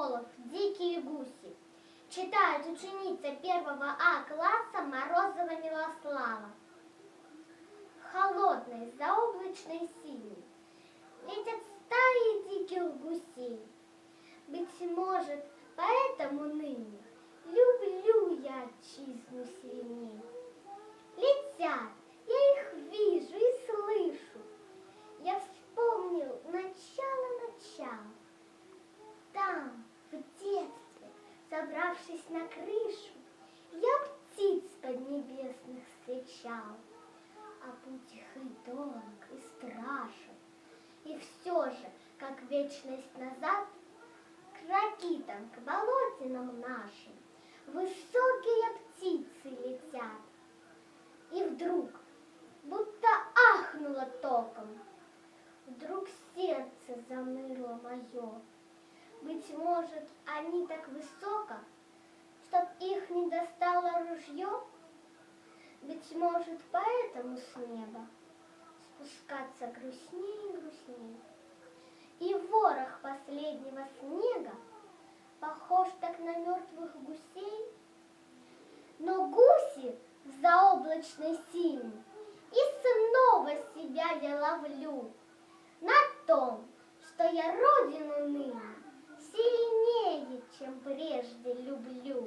пчелов, дикие гуси. Читает ученица 1А класса Морозова Милослава. Холодной, заоблачной синей летят стаи диких гусей. Быть может, поэтому ныне люблю я отчизну сильней. Летят, я их вижу и слышу. Я вспомнил начало. Там, в детстве, забравшись на крышу, я птиц поднебесных встречал. А путь их и долг, и страшен. И все же, как вечность назад, к ракитам, к болотинам нашим высокие птицы летят. И вдруг, будто ахнуло током, вдруг сердце заныло мое. Быть может, они так высоко, чтоб их не достало ружье? Быть может, поэтому с неба спускаться грустнее и грустнее. И ворох последнего снега похож так на мертвых гусей. Но гуси в заоблачной синей, и снова себя я ловлю на том, что я родину ныне сильнее, чем прежде люблю.